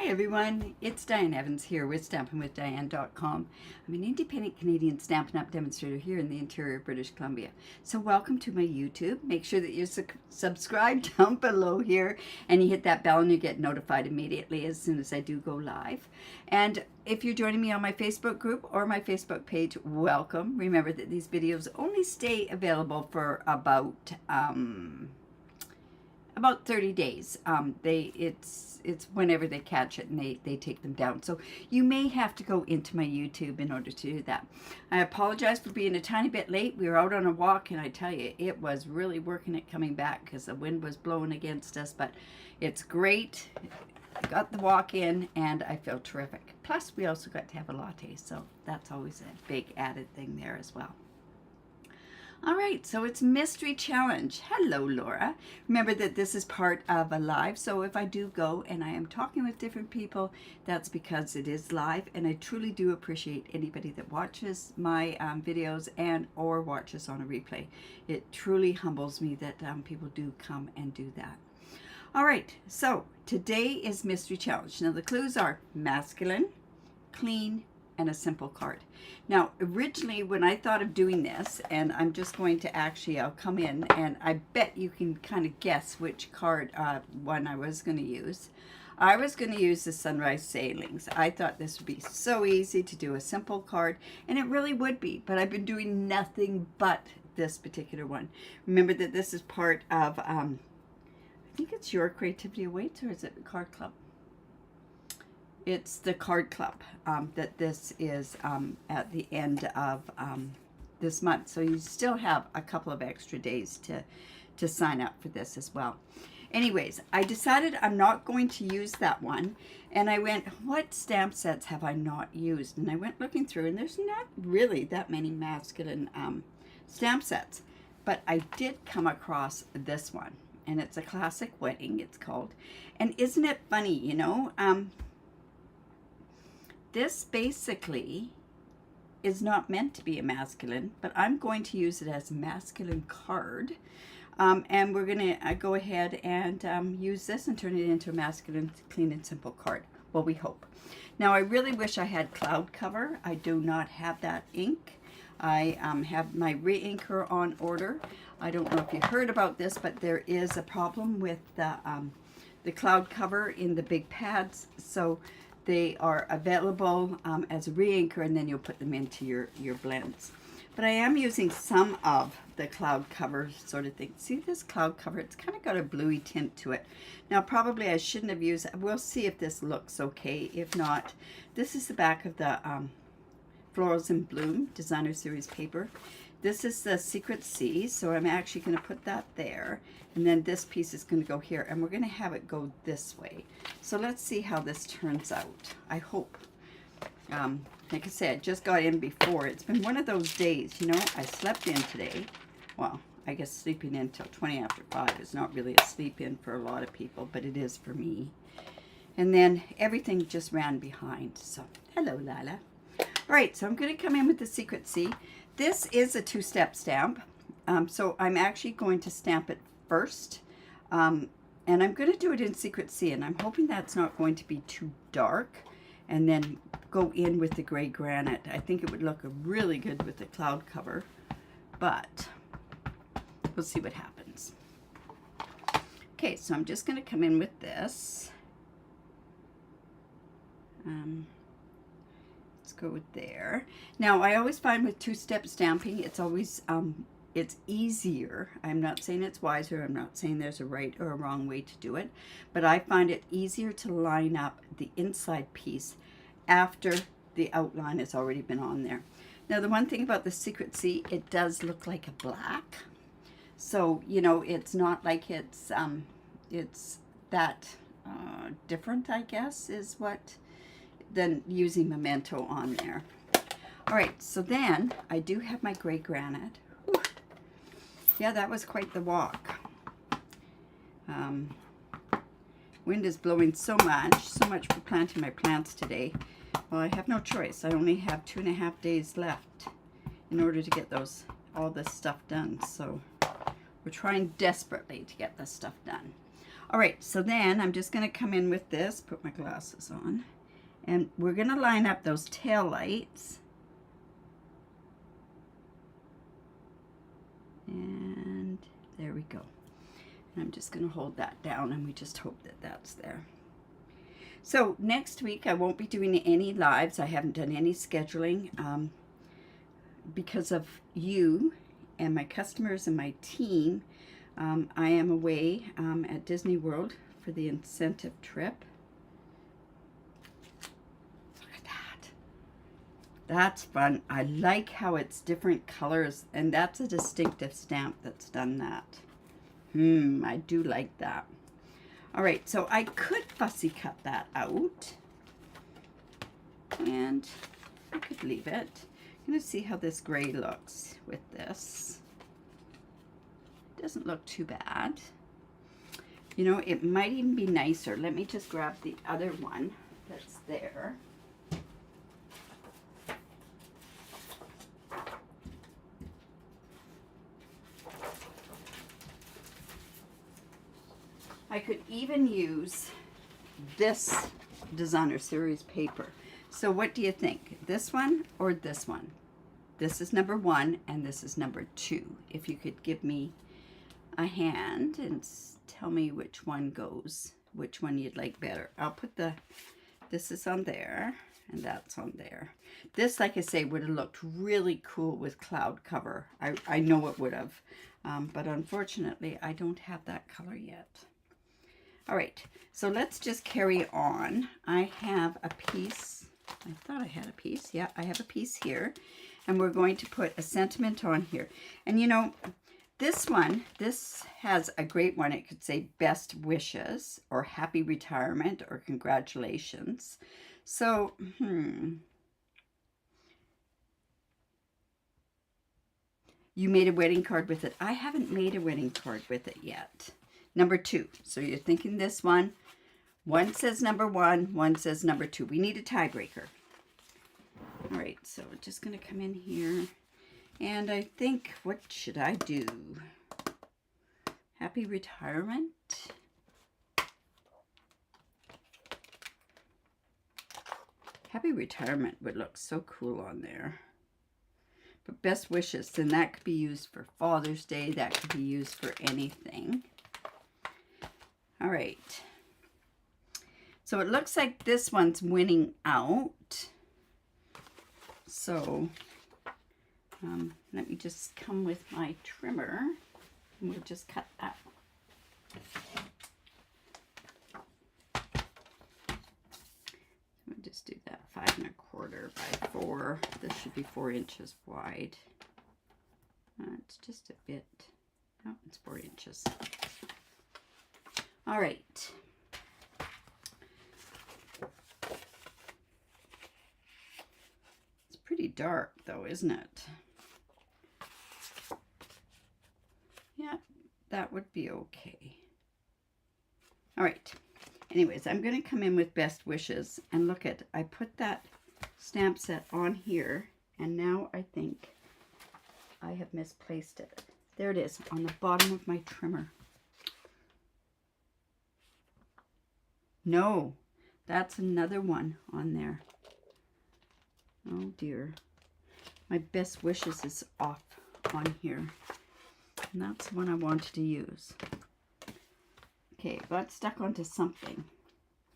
Hi everyone, it's Diane Evans here with stampinwithdiane.com. I'm an independent Canadian Stampin' Up demonstrator here in the interior of British Columbia. So welcome to my YouTube. Make sure that you're subscribed down below here and you hit that bell and you get notified immediately as soon as I do go live. And if you're joining me on my Facebook group or my Facebook page, welcome. Remember that these videos only stay available for about 30 days. It's whenever they catch it and they take them down. So you may have to go into my YouTube in order to do that. I apologize for being a tiny bit late. We were out on a walk and I tell you, it was really working it coming back because the wind was blowing against us, but it's great. I got the walk in and I feel terrific. Plus we also got to have a latte, so that's always a big added thing there as well. All right, so it's Mystery Challenge. Hello, Laura. Remember that this is part of a live, so if I do go and I am talking with different people, that's because it is live, and I truly do appreciate anybody that watches my videos and or watches on a replay. It truly humbles me that people do come and do that. All right, so today is Mystery Challenge. Now, the clues are masculine, clean, and a simple card. Now, originally when I thought of doing this, and I'm just going to I'll come in and I bet you can kind of guess which card one I was going to use. I was going to use the Sunrise Sailings. I thought this would be so easy to do a simple card, and it really would be, but I've been doing nothing but this particular one. Remember that this is part of, I think it's Your Creativity Awaits, or is it the Card Club? It's the Card Club that this is at the end of this month. So you still have a couple of extra days to sign up for this as well. Anyways, I decided I'm not going to use that one. And I went, what stamp sets have I not used? And I went looking through, and there's not really that many masculine stamp sets. But I did come across this one. And it's a classic wedding, it's called. And isn't it funny, you know? This basically is not meant to be a masculine, but I'm going to use it as a masculine card. And we're going to go ahead and use this and turn it into a masculine, clean and simple card. Well, we hope. Now, I really wish I had cloud cover. I do not have that ink. I have my re-inker on order. I don't know if you heard about this, but there is a problem with the cloud cover in the big pads. So they are available as a re-inker, and then you'll put them into your blends. But I am using some of the cloud cover sort of thing. See this cloud cover? It's kind of got a bluey tint to it. Now, probably I shouldn't have used it. We'll see if this looks okay. If not, this is the back of the Florals in Bloom Designer Series paper. This is the Secret C, so I'm actually going to put that there. And then this piece is going to go here, and we're going to have it go this way. So let's see how this turns out. I hope. Like I said, just got in before. It's been one of those days, you know. I slept in today. Well, I guess sleeping in till 20 after 5 is not really a sleep in for a lot of people, but it is for me. And then everything just ran behind. So, hello, Lila. All right, so I'm going to come in with the Secret C. This is a two-step stamp, so I'm actually going to stamp it first, and I'm going to do it in Secret C, and I'm hoping that's not going to be too dark, and then go in with the gray granite. I think it would look really good with the cloud cover, but we'll see what happens. Okay, so I'm just going to come in with this. Let's go with there. Now, I always find with two-step stamping, it's always it's easier. I'm not saying it's wiser. I'm not saying there's a right or a wrong way to do it, but I find it easier to line up the inside piece after the outline has already been on there. Now, the one thing about the Secret C, it does look like a black. So, you know, it's not like it's that different, I guess, is what, than using Memento on there. All right, so then I do have my gray granite. Whew. Yeah, that was quite the walk. Wind is blowing so much for planting my plants today. Well, I have no choice. I only have 2.5 days left in order to get all this stuff done. So we're trying desperately to get this stuff done. All right, so then I'm just going to come in with this, put my glasses on, and we're going to line up those tail lights. And there we go. And I'm just going to hold that down, and we just hope that that's there. So next week I won't be doing any lives. I haven't done any scheduling because of you and my customers and my team. I am away at Disney World for the incentive trip. Look at that. That's fun. I like how it's different colors, and that's a distinctive stamp that's done that. I do like that. All right, so I could fussy cut that out, and I could leave it. I'm going to see how this gray looks with this. Doesn't look too bad. You know, it might even be nicer. Let me just grab the other one that's there. I could even use this designer series paper. So what do you think? This one or this one? This is number 1 and this is number 2. If you could give me a hand and tell me which one goes, which one you'd like better. I'll put this is on there and that's on there. This, like I say, would have looked really cool with cloud cover. I know it would have, but unfortunately I don't have that color yet. All right, so let's just carry on. I have a piece, I thought I had a piece. Yeah, I have a piece here. And we're going to put a sentiment on here. And you know, this one, this has a great one. It could say best wishes or happy retirement or congratulations. So, You made a wedding card with it. I haven't made a wedding card with it yet. Number 2. So you're thinking this one. One says number 1, one says number 2. We need a tiebreaker. All right, so we're just going to come in here. And I think, what should I do? Happy retirement. Happy retirement would look so cool on there. But best wishes, then that could be used for Father's Day. That could be used for anything. All right. So it looks like this one's winning out. So let me just come with my trimmer and we'll just cut that. We'll just do that 5 1/4 by 4. This should be 4 inches wide. It's just a bit. No, it's 4 inches. All right. It's pretty dark though, isn't it? Yeah, that would be okay. All right. Anyways, I'm going to come in with best wishes and look at, I put that stamp set on here and now I think I have misplaced it. There it is on the bottom of my trimmer. No, that's another one on there. Oh dear. My best wishes is off on here. And that's the one I wanted to use. Okay, it got stuck onto something.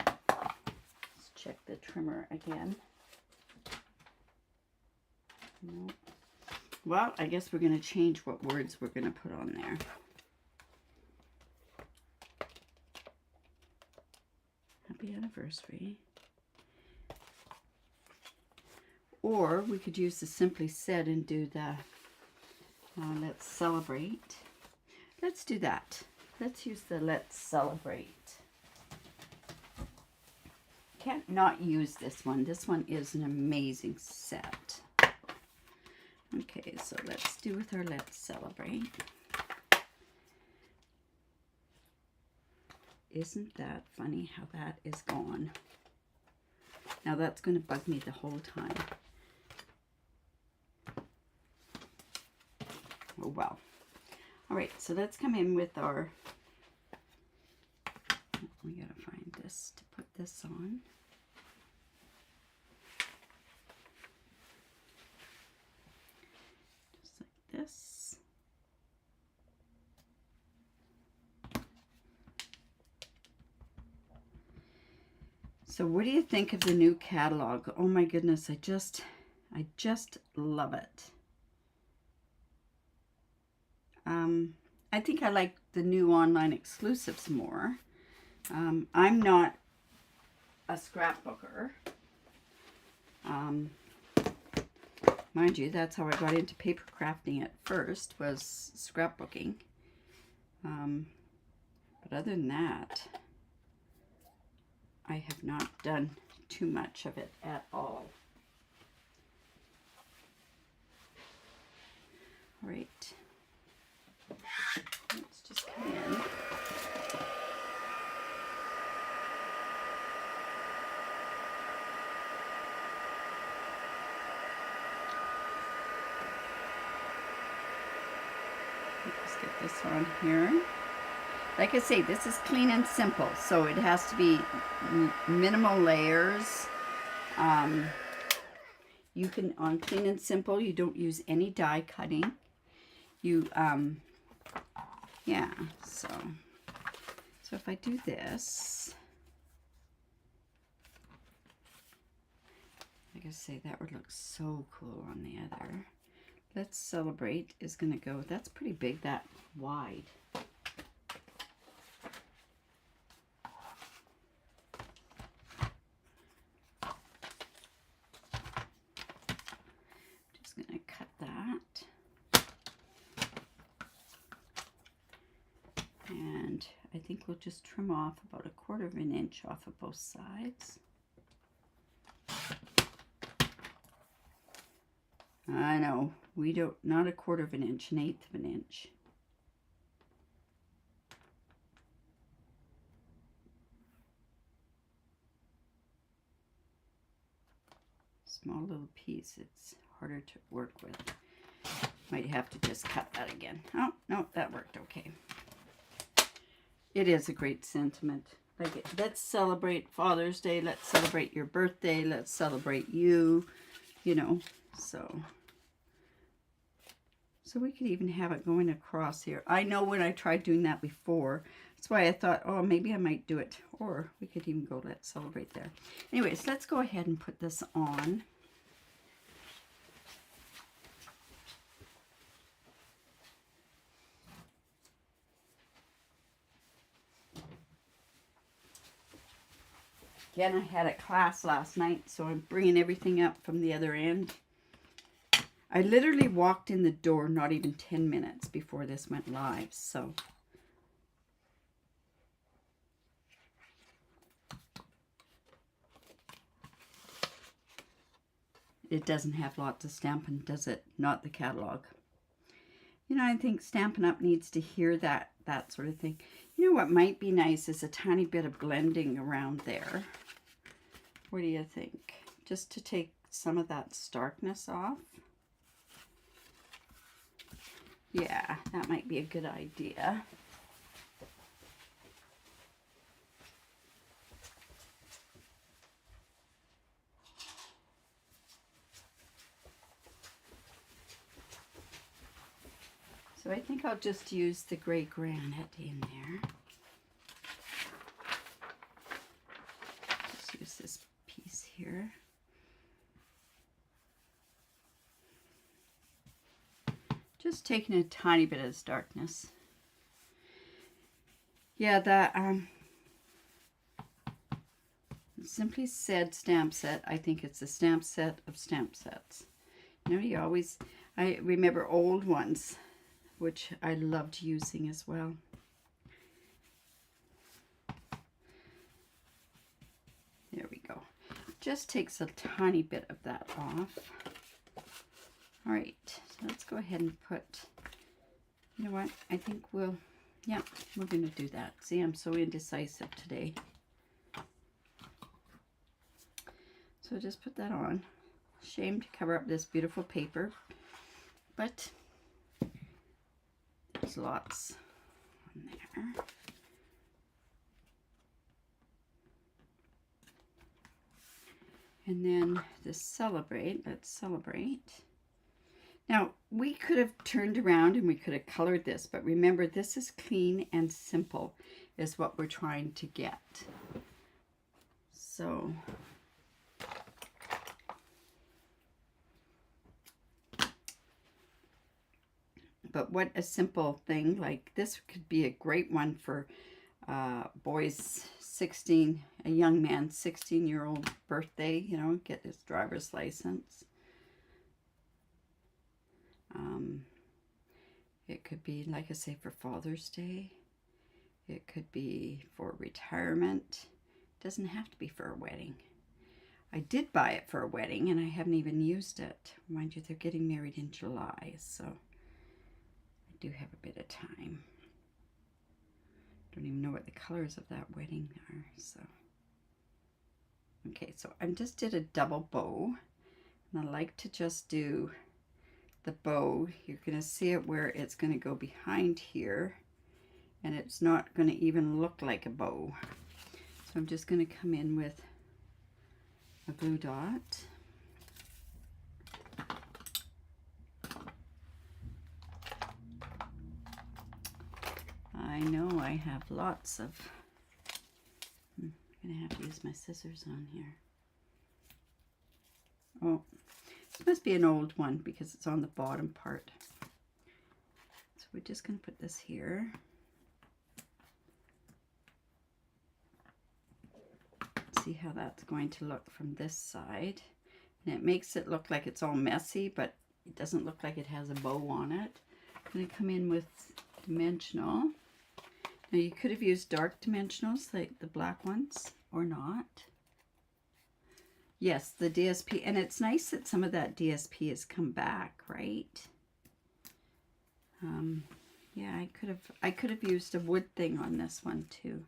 Let's check the trimmer again. No. Well, I guess we're going to change what words we're going to put on there. Happy anniversary. Or we could use the Simply Said and do the let's celebrate. Let's do that. Let's use the let's celebrate. Can't not use this one. This one is an amazing set. Okay, so let's do with our let's celebrate. Isn't that funny how that is gone? Now that's going to bug me the whole time. Oh well. All right, so let's come in with our We gotta find this to put this on. Just like this. So what do you think of the new catalog? Oh my goodness, I just love it. I think I like the new online exclusives more. I'm not a scrapbooker. Mind you, that's how I got into paper crafting at first, was scrapbooking. But other than that, I have not done too much of it at all. All right. Let's just come in. Let's get this on here. Like I say, this is clean and simple, so it has to be minimal layers. You can, on clean and simple, you don't use any die cutting. You, yeah, so if I do this, like I say, that would look so cool on the other. Let's Celebrate is going to go, that's pretty big, that wide. Just going to cut that. And I think we'll just trim off about 1/4 of an inch off of both sides. I know, we don't, not 1/4 of an inch, 1/8 of an inch. Small little piece, it's harder to work with. Might have to just cut that again. Oh, no, that worked okay. It is a great sentiment. Like, let's celebrate Father's Day, let's celebrate your birthday, let's celebrate you, you know, so we could even have it going across here. I know when I tried doing that before, that's why I thought, oh, maybe I might do it, or we could even go let's celebrate there. Anyways, let's go ahead and put this on. Again, I had a class last night, so I'm bringing everything up from the other end. I literally walked in the door not even 10 minutes before this went live, so. It doesn't have lots of stamping, does it? Not the catalog. You know, I think Stampin' Up needs to hear that sort of thing. You know what might be nice is a tiny bit of blending around there. What do you think? Just to take some of that starkness off. Yeah, that might be a good idea. So I think I'll just use the gray granite in there. Just use this piece here. Just taking a tiny bit of darkness. Yeah, that Simply Said stamp set. I think it's a stamp set of stamp sets. You know, I remember old ones, which I loved using as well. There we go. Just takes a tiny bit of that off. All right, so let's go ahead and put, you know what, I think we're going to do that. See, I'm so indecisive today. So just put that on. Shame to cover up this beautiful paper, but there's lots on there. And then the celebrate, let's celebrate. Now, we could have turned around and we could have colored this, but remember, this is clean and simple is what we're trying to get. So, but what a simple thing, like this could be a great one for boys 16, a young man's 16-year-old birthday, you know, get his driver's license. It could be, like I say, for Father's Day. It could be for retirement. It doesn't have to be for a wedding. I did buy it for a wedding and I haven't even used it. Mind you, they're getting married in July, so I do have a bit of time. Don't even know what the colors of that wedding are, so. Okay, so I just did a double bow, and I like to just do the bow. You're going to see it where it's going to go behind here, and it's not going to even look like a bow. So I'm just going to come in with a glue dot. I know I have lots of, I'm going to have to use my scissors on here. Oh, this must be an old one because it's on the bottom part. So we're just going to put this here. See how that's going to look from this side. And it makes it look like it's all messy, but it doesn't look like it has a bow on it. I'm going to come in with dimensional. Now you could have used dark dimensionals like the black ones or not. Yes, the DSP, and it's nice that some of that DSP has come back, right? Yeah, I could have used a wood thing on this one too.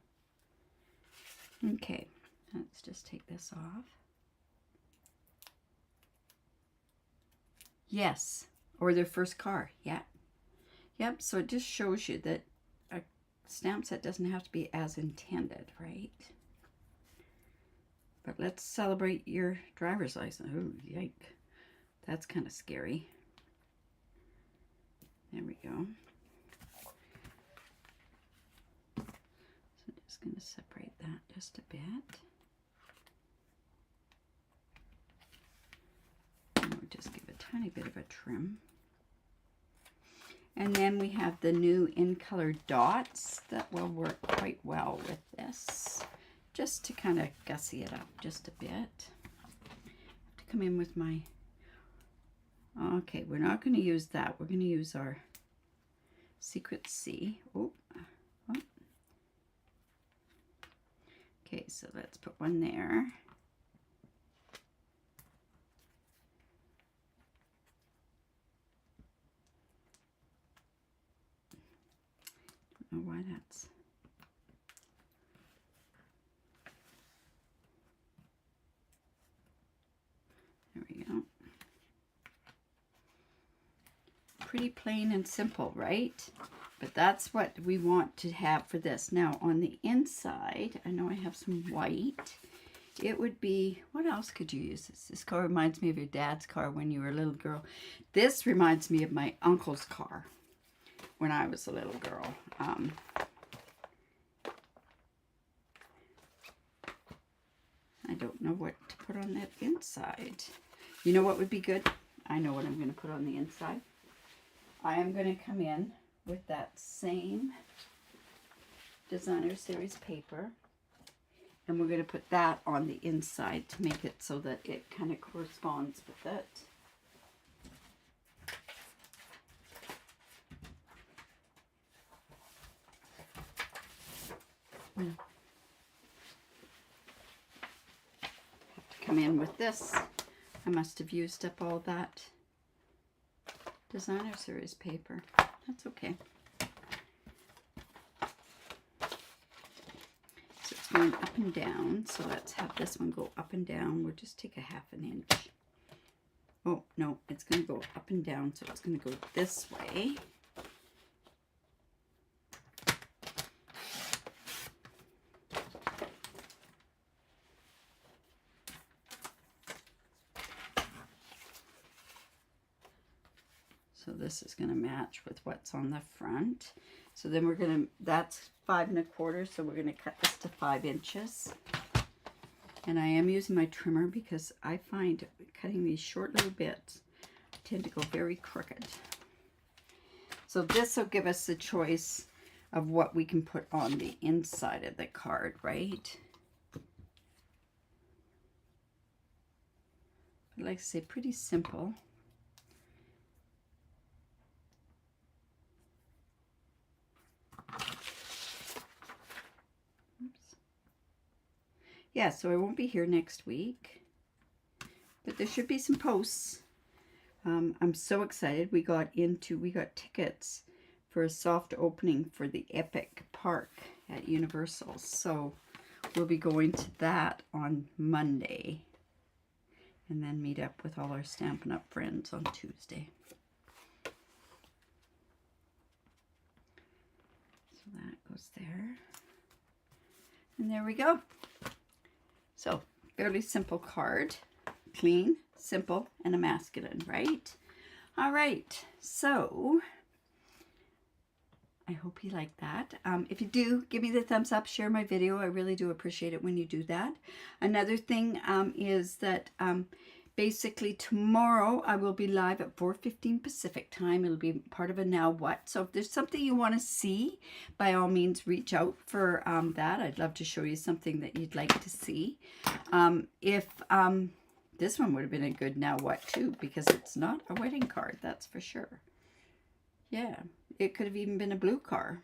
Okay, let's just take this off. Yes, or their first car, yeah. Yep, so it just shows you that a stamp set doesn't have to be as intended, right? But let's celebrate your driver's license. Oh, yike. That's kind of scary. There we go. So I'm just going to separate that just a bit. And we'll just give a tiny bit of a trim. And then we have the new in color dots that will work quite well with this. Just to kind of gussy it up just a bit. I have to come in with my, okay, we're not going to use that. We're going to use our Secret C. Oh. Okay, so let's put one there. Don't know why that's... There we go. Pretty plain and simple, right? But that's what we want to have for this. Now on the inside, I know I have some white. It would be, what else could you use this? This car reminds me of your dad's car when you were a little girl. This reminds me of my uncle's car when I was a little girl. I don't know what to put on that inside. You know what would be good? I know what I'm going to put on the inside. I am going to come in with that same designer series paper, and we're going to put that on the inside to make it so that it kind of corresponds with it. Have to come in with this. I must have used up all that designer series paper. That's okay. So it's going up and down. So let's have this one go up and down. We'll just take a ½ inch. Oh, no, it's going to go up and down. So it's going to go this way. So this is going to match with what's on the front. So then we're going to, that's 5 1/4, so we're going to cut this to 5 inches. And I am using my trimmer because I find cutting these short little bits tend to go very crooked. So this will give us the choice of what we can put on the inside of the card, right? But like I say, pretty simple. Oops. Yeah, so I won't be here next week, but there should be some posts. I'm so excited. We got tickets for a soft opening for the Epic Park at Universal. So we'll be going to that on Monday and then meet up with all our Stampin' Up friends on Tuesday. So that goes there. And there we go. So fairly simple card. Clean, simple, and a masculine, right? All right, so I hope you like that. If you do, give me the thumbs up, share my video. I really do appreciate it when you do that. Another thing is that basically tomorrow I will be live at 4:15 Pacific time. It'll be part of a Now What. So if there's something you want to see, by all means reach out for that. I'd love to show you something that you'd like to see. This one would have been a good Now What too, because it's not a wedding card, that's for sure. Yeah, it could have even been a blue card.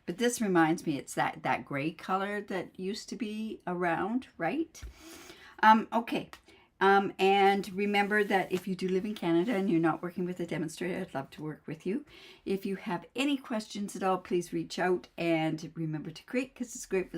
But this reminds me, it's that gray color that used to be around, right? Okay. And remember that if you do live in Canada and you're not working with a demonstrator, I'd love to work with you. If you have any questions at all, please reach out, and remember to create, because it's great for the